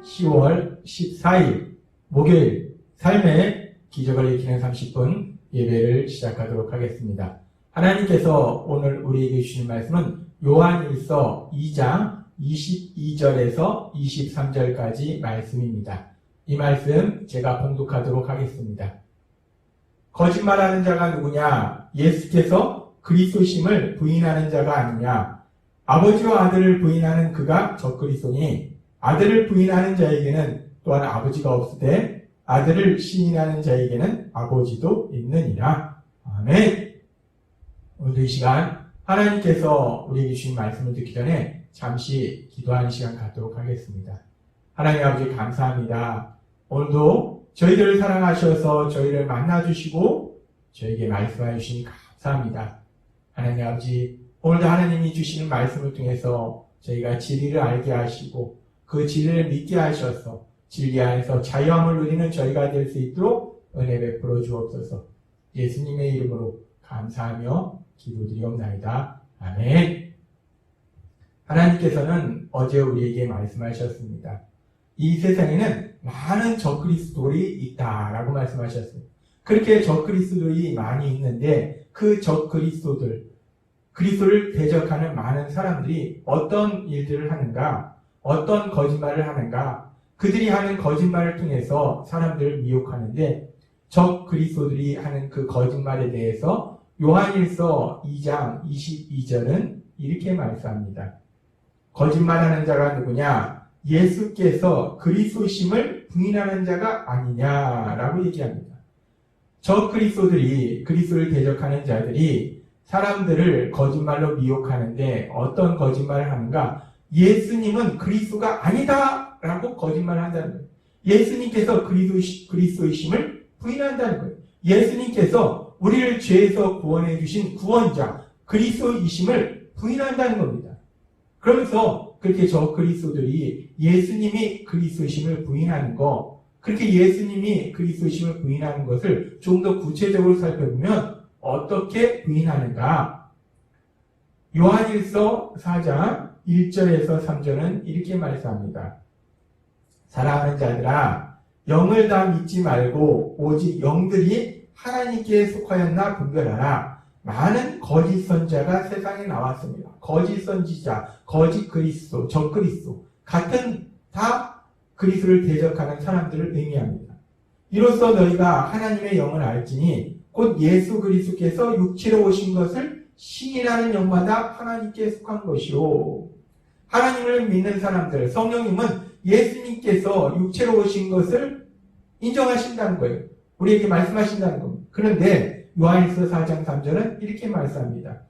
10월 14일 목요일 삶의 기적을 기는 30분 예배를 시작하도록 하겠습니다. 하나님께서 오늘 우리에게 주신 말씀은 요한일서 2장 22절에서 23절까지 말씀입니다. 이 말씀 제가 봉독하도록 하겠습니다. 거짓말하는 자가 누구냐? 예수께서 그리스도심을 부인하는 자가 아니냐? 아버지와 아들을 부인하는 그가 적그리스도니 아들을 부인하는 자에게는 또한 아버지가 없으되 아들을 시인하는 자에게는 아버지도 있느니라. 아멘. 오늘도 이 시간 하나님께서 우리에게 주신 말씀을 듣기 전에 잠시 기도하는 시간 갖도록 하겠습니다. 하나님 아버지 감사합니다. 오늘도 저희들을 사랑하셔서 저희를 만나주시고 저에게 말씀해 주시니 감사합니다. 하나님 아버지 오늘도 하나님이 주시는 말씀을 통해서 저희가 진리를 알게 하시고 그 진리를 믿게 하셔서 진리 안에서 자유함을 누리는 저희가 될 수 있도록 은혜 베풀어 주옵소서. 예수님의 이름으로 감사하며 기도드리옵나이다. 아멘. 하나님께서는 어제 우리에게 말씀하셨습니다. 이 세상에는 많은 적그리스도들이 있다라고 말씀하셨어요. 그렇게 적그리스도들이 많이 있는데 그 적그리스도들, 그리스도를 대적하는 많은 사람들이 어떤 일들을 하는가, 어떤 거짓말을 하는가, 그들이 하는 거짓말을 통해서 사람들을 미혹하는데 적그리스도들이 하는 그 거짓말에 대해서 요한일서 2장 22절은 이렇게 말씀합니다. 거짓말하는 자가 누구냐? 예수께서 그리스도심을 부인하는 자가 아니냐라고 얘기합니다. 적그리스도들이 그리스도를 대적하는 자들이 사람들을 거짓말로 미혹하는데 어떤 거짓말을 하는가? 예수님은 그리스도가 아니다 라고 거짓말을 한다는 거예요. 예수님께서 그리스도이심을 부인한다는 거예요. 예수님께서 우리를 죄에서 구원해 주신 구원자 그리스도이심을 부인한다는 겁니다. 그러면서 그렇게 적그리스도들이 예수님이 그리스도이심을 부인하는 거, 그렇게 예수님이 그리스도이심을 부인하는 것을 좀 더 구체적으로 살펴보면 어떻게 부인하는가? 요한일서 4장 1절에서 3절은 이렇게 말씀합니다. 사랑하는 자들아, 영을 다 믿지 말고 오직 영들이 하나님께 속하였나 분별하라. 많은 거짓 선자가 세상에 나왔습니다. 거짓 선지자, 거짓 그리스도, 적그리스도 같은 다 그리스도를 대적하는 사람들을 의미합니다. 이로써 너희가 하나님의 영을 알지니 곧 예수 그리스도께서 육체로 오신 것을 시인하는 영마다 하나님께 속한 것이요. 하나님을 믿는 사람들, 성령님은 예수님께서 육체로 오신 것을 인정하신다는 거예요. 우리에게 말씀하신다는 겁니다. 그런데 요한일서 4장 3절은 이렇게 말씀합니다.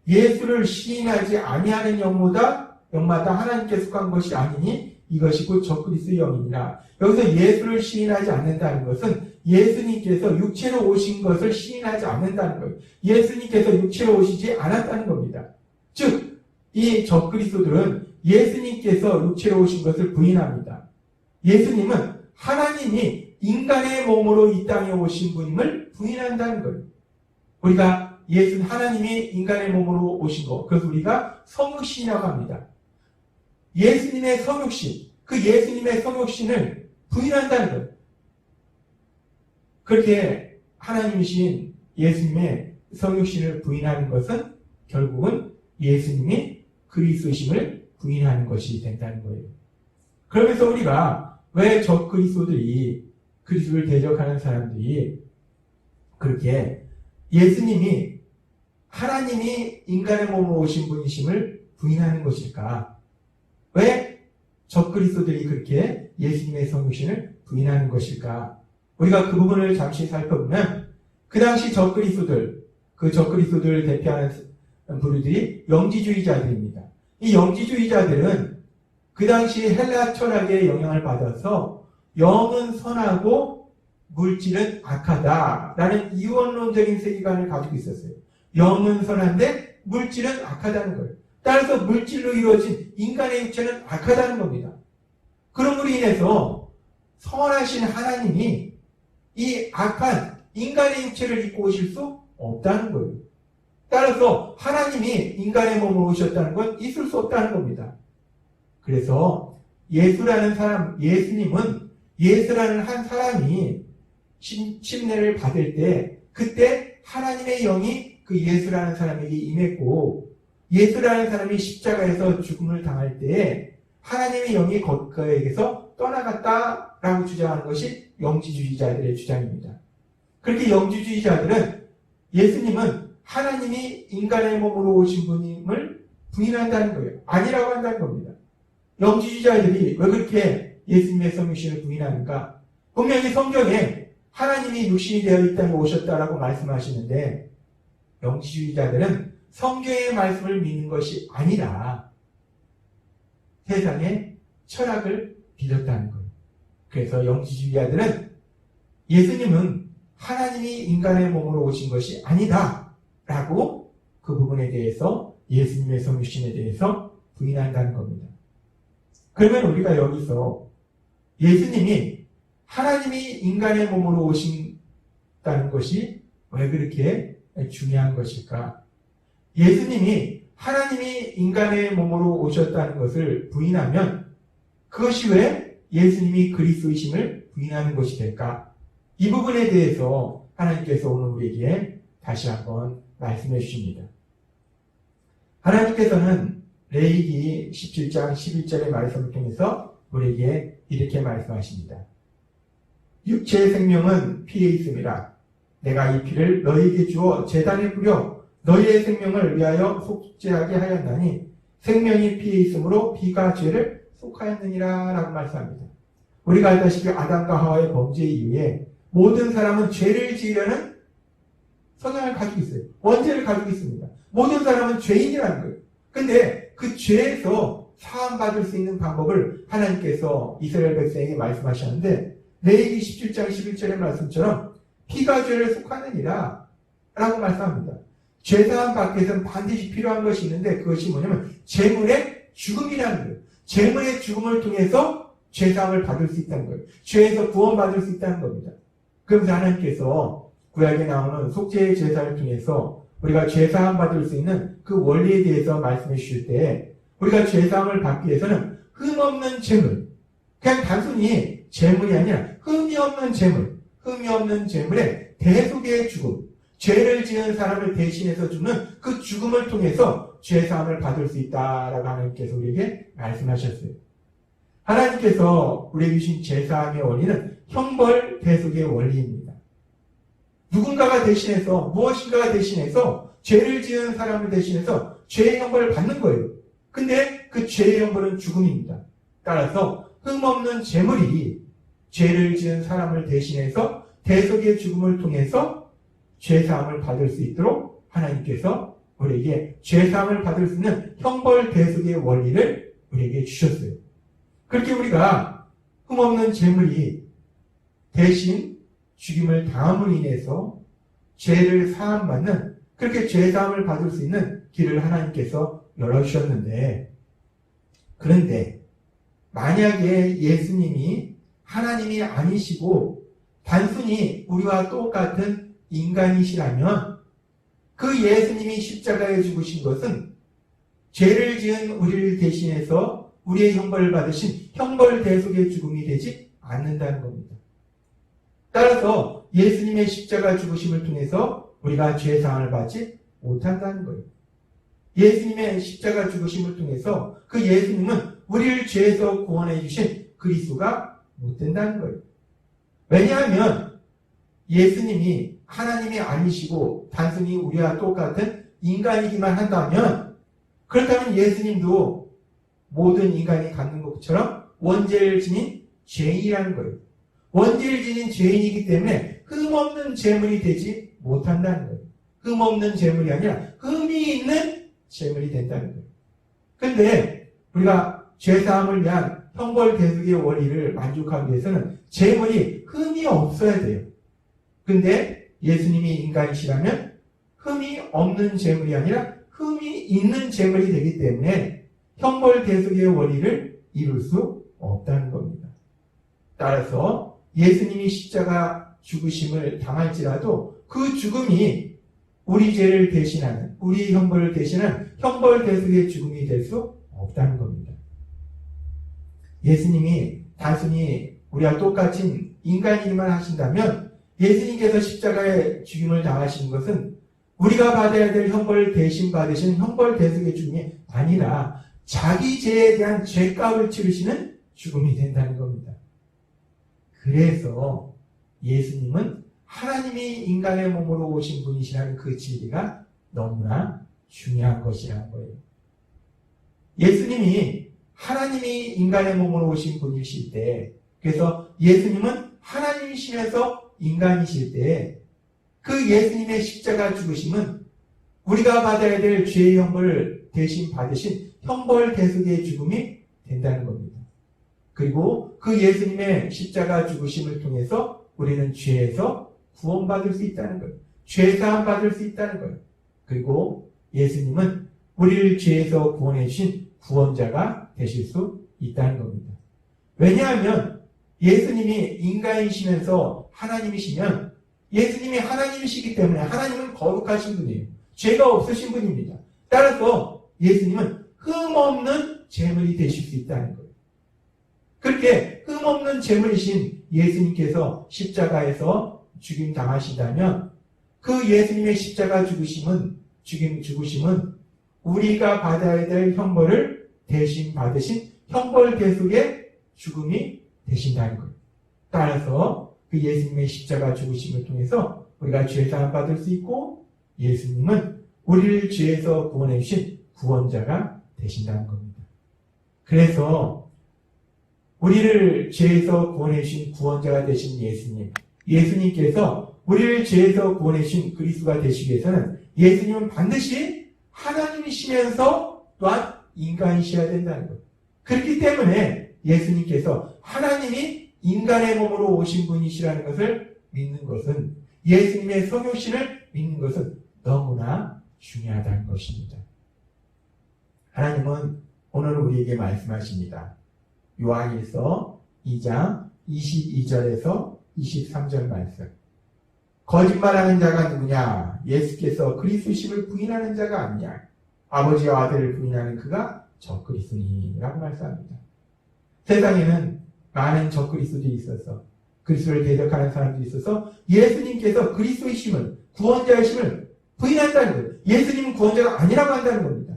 예수를 시인하지 아니하는 영마다 하나님께 속한 것이 아니니 이것이 곧 적그리스도의 영이니라. 여기서 예수를 시인하지 않는다는 것은 예수님께서 육체로 오신 것을 시인하지 않는다는 거예요. 예수님께서 육체로 오시지 않았다는 겁니다. 즉, 이 적그리스도들은 예수님께서 육체로 오신 것을 부인합니다. 예수님은 하나님이 인간의 몸으로 이 땅에 오신 분임을 부인한다는 거예요. 우리가 하나님이 인간의 몸으로 오신 것, 그래서 우리가 성육신이라고 합니다. 예수님의 성육신, 그 예수님의 성육신을 부인한다는 거예요. 그렇게 하나님이신 예수님의 성육신을 부인하는 것은 결국은 예수님이 그리스도심을 부인하는 것이 된다는 거예요. 그러면서 우리가 왜 적그리스도들이 그리스도를 대적하는 사람들이 그렇게 예수님이 하나님이 인간의 몸으로 오신 분이심을 부인하는 것일까? 왜 적그리스도들이 그렇게 예수님의 성육신을 부인하는 것일까? 우리가 그 부분을 잠시 살펴보면 그 당시 적그리스도들, 그 적그리스도들을 대표하는 부류들이 영지주의자들입니다. 이 영지주의자들은 그 당시 헬라 철학의 영향을 받아서 영은 선하고 물질은 악하다라는 이원론적인 세계관을 가지고 있었어요. 영은 선한데 물질은 악하다는 거예요. 따라서 물질로 이루어진 인간의 육체는 악하다는 겁니다. 그럼으로 인해서 선하신 하나님이 이 악한 인간의 육체를 입고 오실 수 없다는 거예요. 따라서 하나님이 인간의 몸으로 오셨다는 건 있을 수 없다는 겁니다. 그래서 예수님은 예수라는 한 사람이 침례를 받을 때 그때 하나님의 영이 그 예수라는 사람에게 임했고 예수라는 사람이 십자가에서 죽음을 당할 때에 하나님의 영이 그에게서 떠나갔다라고 주장하는 것이 영지주의자들의 주장입니다. 그렇게 영지주의자들은 예수님은 하나님이 인간의 몸으로 오신 분임을 부인한다는 거예요. 아니라고 한다는 겁니다. 영지주의자들이 왜 그렇게 예수님의 성육신을 부인하는가? 분명히 성경에 하나님이 육신이 되어 이 땅에 오셨다라고 말씀하시는데 영지주의자들은 성경의 말씀을 믿는 것이 아니라 세상의 철학을 빌렸다는 거예요. 그래서 영지주의자들은 예수님은 하나님이 인간의 몸으로 오신 것이 아니다 라고 그 부분에 대해서 예수님의 성육신에 대해서 부인한다는 겁니다. 그러면 우리가 여기서 예수님이 하나님이 인간의 몸으로 오신다는 것이 왜 그렇게 중요한 것일까? 예수님이 하나님이 인간의 몸으로 오셨다는 것을 부인하면 그것이 왜 예수님이 그리스도이심을 부인하는 것이 될까? 이 부분에 대해서 하나님께서 오늘 우리에게 다시 한번 말씀해 주십니다. 하나님께서는 레위기 17장 11절의 말씀을 통해서 우리에게 이렇게 말씀하십니다. 육체의 생명은 피에 있음이라. 내가 이 피를 너희에게 주어 제단에 뿌려 너희의 생명을 위하여 속죄하게 하였나니 생명이 피에 있으므로 피가 죄를 속하였느니라 라고 말씀합니다. 우리가 알다시피 아담과 하와의 범죄 이후에 모든 사람은 죄를 지으려는 성향을 가지고 있어요. 원죄를 가지고 있습니다. 모든 사람은 죄인이라는 거예요. 근데 그 죄에서 사함받을 수 있는 방법을 하나님께서 이스라엘 백성에게 말씀하셨는데 레위기 17장 11절의 말씀처럼 피가 죄를 속하느니라 라고 말씀합니다. 죄사함 밖에서는 반드시 필요한 것이 있는데 그것이 뭐냐면 재물의 죽음이라는 거예요. 재물의 죽음을 통해서 죄사함을 받을 수 있다는 거예요. 죄에서 구원받을 수 있다는 겁니다. 그러면서 하나님께서 구약에 나오는 속죄의 제사를 통해서 우리가 죄사함 받을 수 있는 그 원리에 대해서 말씀해 주실 때 우리가 죄사함을 받기 위해서는 흠없는 재물, 그냥 단순히 재물이 아니라 흠이 없는 재물의 대속의 죽음, 죄를 지은 사람을 대신해서 죽는 그 죽음을 통해서 죄사함을 받을 수 있다라고 하나님께서 우리에게 말씀하셨어요. 하나님께서 우리에게 주신 죄사함의 원리는 형벌 대속의 원리입니다. 누군가가 대신해서 무엇인가가 대신해서 죄를 지은 사람을 대신해서 죄의 형벌을 받는 거예요. 근데 그 죄의 형벌은 죽음입니다. 따라서 흠없는 재물이 죄를 지은 사람을 대신해서 대속의 죽음을 통해서 죄사함을 받을 수 있도록 하나님께서 우리에게 죄사함을 받을 수 있는 형벌 대속의 원리를 우리에게 주셨어요. 그렇게 우리가 흠없는 재물이 대신 죽임을 당함으로 인해서 죄를 사함받는 그렇게 죄사함을 받을 수 있는 길을 하나님께서 열어주셨는데 그런데 만약에 예수님이 하나님이 아니시고 단순히 우리와 똑같은 인간이시라면 그 예수님이 십자가에 죽으신 것은 죄를 지은 우리를 대신해서 우리의 형벌을 받으신 형벌 대속의 죽음이 되지 않는다는 겁니다. 따라서 예수님의 십자가 죽으심을 통해서 우리가 죄사함을 받지 못한다는 거예요. 예수님의 십자가 죽으심을 통해서 그 예수님은 우리를 죄에서 구원해 주신 그리스도가 못 된다는 거예요. 왜냐하면 예수님이 하나님이 아니시고 단순히 우리와 똑같은 인간이기만 한다면 그렇다면 예수님도 모든 인간이 갖는 것처럼 원죄를 지닌 죄인이라는 거예요. 원죄를 지닌 죄인이기 때문에 흠없는 재물이 되지 못한다는 거예요. 흠없는 재물이 아니라 흠이 있는 재물이 된다는 거예요. 그런데 우리가 죄사함을 위한 형벌 대속의 원리를 만족하기 위해서는 재물이 흠이 없어야 돼요. 근데 예수님이 인간이시라면 흠이 없는 재물이 아니라 흠이 있는 재물이 되기 때문에 형벌 대속의 원리를 이룰 수 없다는 겁니다. 따라서 예수님이 십자가 죽으심을 당할지라도 그 죽음이 우리 죄를 대신하는, 우리 형벌을 대신하는 형벌 대속의 죽음이 될 수 없다는 겁니다. 예수님이 단순히 우리와 똑같은 인간이기만 하신다면 예수님께서 십자가의 죽임을 당하시는 것은 우리가 받아야 될 형벌을 대신 받으신 형벌 대속의 죽음이 아니라 자기 죄에 대한 죄값을 치르시는 죽음이 된다는 겁니다. 그래서 예수님은 하나님이 인간의 몸으로 오신 분이시라는 그 진리가 너무나 중요한 것이라는 거예요. 예수님이 하나님이 인간의 몸으로 오신 분이실 때, 그래서 예수님은 하나님이시면서 인간이실 때 그 예수님의 십자가 죽으심은 우리가 받아야 될 죄의 형벌을 대신 받으신 형벌 대속의 죽음이 된다는 겁니다. 그리고 그 예수님의 십자가 죽으심을 통해서 우리는 죄에서 구원받을 수 있다는 거예요. 죄사함 받을 수 있다는 거예요. 그리고 예수님은 우리를 죄에서 구원해 주신 구원자가 되실 수 있다는 겁니다. 왜냐하면 예수님이 인간이시면서 하나님이시면 예수님이 하나님이시기 때문에 하나님은 거룩하신 분이에요. 죄가 없으신 분입니다. 따라서 예수님은 흠없는 제물이 되실 수 있다는 거예요. 그렇게 흠없는 제물이신 예수님께서 십자가에서 죽임 당하신다면 그 예수님의 십자가 죽으심은 우리가 받아야 될 형벌을 대신 받으신 형벌 대속의 죽음이 되신다는 거예요. 따라서 그 예수님의 십자가 죽으심을 통해서 우리가 죄사함 받을 수 있고 예수님은 우리를 죄에서 구원해 주신 구원자가 되신다는 겁니다. 그래서 우리를 죄에서 구원해 주신 구원자가 되신 예수님께서 우리를 죄에서 구원해 주신 그리스도가 되시기 위해서는 예수님은 반드시 하나님이시면서 또한 인간이셔야 된다는 거예요. 그렇기 때문에 예수님께서 하나님이 인간의 몸으로 오신 분이시라는 것을 믿는 것은, 예수님의 성육신을 믿는 것은 너무나 중요하다는 것입니다. 하나님은 오늘 우리에게 말씀하십니다. 요한일서 2장 22절에서 23절 말씀. 거짓말하는 자가 누구냐? 예수께서 그리스도심을 부인하는 자가 아니냐? 아버지와 아들을 부인하는 그가 적그리스도니 라고 말씀합니다. 세상에는 많은 적그리스도들이 있어서 그리스도를 대적하는 사람들이 있어서 예수님께서 그리스도이심을, 구원자이심을 부인한다는 거예요. 예수님은 구원자가 아니라고 한다는 겁니다.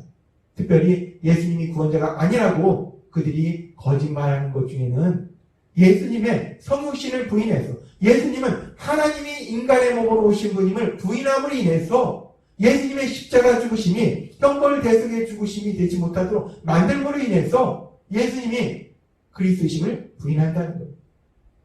특별히 예수님이 구원자가 아니라고 그들이 거짓말하는 것 중에는 예수님의 성육신을 부인해서, 예수님은 하나님이 인간의 몸으로 오신 분임을 부인함으로 인해서 예수님의 십자가 죽으심이 형벌 대속의 죽으심이 되지 못하도록 만들므로 인해서 예수님이 그리스도심을 부인한다는 거예요.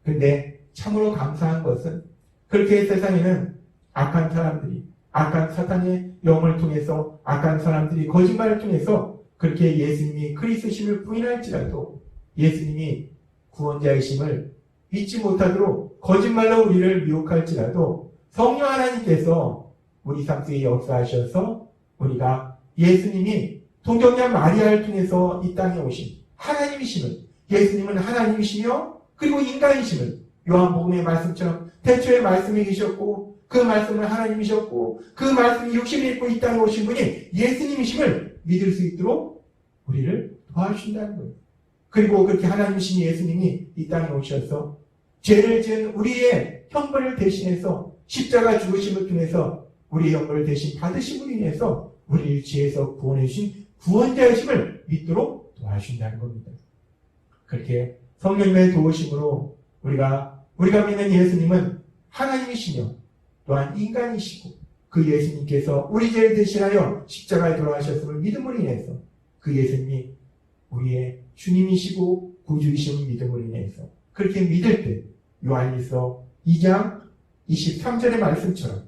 그런데 참으로 감사한 것은 그렇게 세상에는 악한 사람들이, 악한 사탄의 영을 통해서 악한 사람들이 거짓말을 통해서 그렇게 예수님이 그리스도심을 부인할지라도 예수님이 구원자이심을 믿지 못하도록 거짓말로 우리를 미혹할지라도 성령 하나님께서 우리 삶 속에 역사하셔서 우리가 예수님이 동정녀 마리아를 통해서 이 땅에 오신 하나님이심을, 예수님은 하나님이시며 그리고 인간이심을 요한복음의 말씀처럼 태초에 말씀이 계셨고 그 말씀은 하나님이셨고 그 말씀이 육신을 입고 이 땅에 오신 분이 예수님이심을 믿을 수 있도록 우리를 도와주신다는 거예요. 그리고 그렇게 하나님이신 예수님이 이 땅에 오셔서 죄를 지은 우리의 형벌을 대신해서 십자가 죽으심을 통해서 우리의 형벌을 대신 받으심으로 인해서 우리를 죄에서 구원해 주신 구원자이심을 믿도록 도와주신다는 겁니다. 그렇게 성령님의 도우심으로 우리가 믿는 예수님은 하나님이시며 또한 인간이시고 그 예수님께서 우리 죄를 대신하여 십자가에 돌아가셨음을 믿음으로 인해서 그 예수님이 우리의 주님이시고 구주이심을 믿음으로 인해서 그렇게 믿을 때 요한일서 2장 23절의 말씀처럼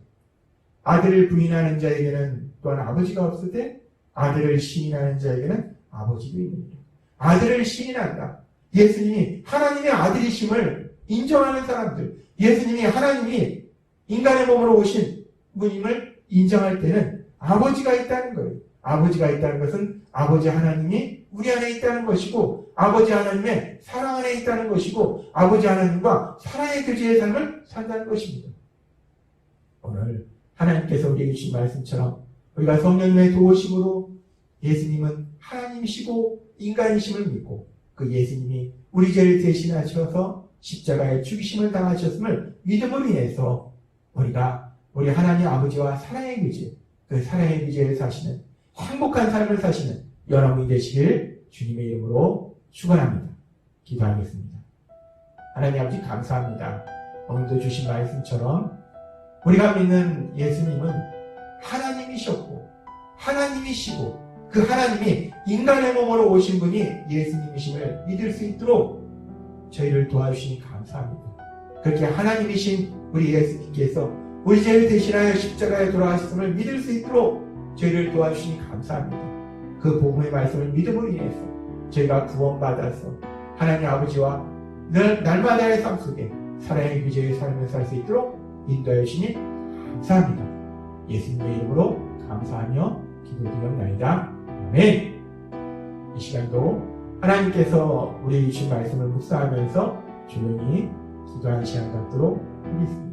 아들을 부인하는 자에게는 또한 아버지가 없을 때 아들을 시인하는 자에게는 아버지도 있느니라. 아들을 시인한다. 예수님이 하나님의 아들이심을 인정하는 사람들, 예수님이 하나님이 인간의 몸으로 오신 분임을 인정할 때는 아버지가 있다는 거예요. 아버지가 있다는 것은 아버지 하나님이 우리 안에 있다는 것이고 아버지 하나님의 사랑 안에 있다는 것이고 아버지 하나님과 사랑의 교제의 삶을 산다는 것입니다. 오늘 하나님께서 우리에게 주신 말씀처럼 우리가 성령님의 도우심으로 예수님은 하나님이시고 인간이심을 믿고 그 예수님이 우리 죄를 대신하셔서 십자가에 죽이심을 당하셨음을 믿음으로 인해서 우리가 우리 하나님 아버지와 사랑의 교제, 그 사랑의 교제를 사시는 행복한 삶을 사시는 여러분이 되시길 주님의 이름으로 축원합니다. 기도하겠습니다. 하나님 아버지 감사합니다. 오늘도 주신 말씀처럼 우리가 믿는 예수님은 하나님이셨고 하나님이시고 그 하나님이 인간의 몸으로 오신 분이 예수님이심을 믿을 수 있도록 저희를 도와주시니 감사합니다. 그렇게 하나님이신 우리 예수님께서 우리 죄를 대신하여 십자가에 돌아가셨음을 믿을 수 있도록 저희를 도와주시니 감사합니다. 그 복음의 말씀을 믿음으로 인해서 저희가 구원받아서 하나님 아버지와 날마다의 삶 속에 사랑의 규제의 삶을 살 수 있도록 인도해 주시니 감사합니다. 예수님의 이름으로 감사하며 기도드리옵나이다. 아멘. 이 시간도 하나님께서 우리 주신 말씀을 묵상하면서 조용히 기도하는 시간 갖도록 하겠습니다.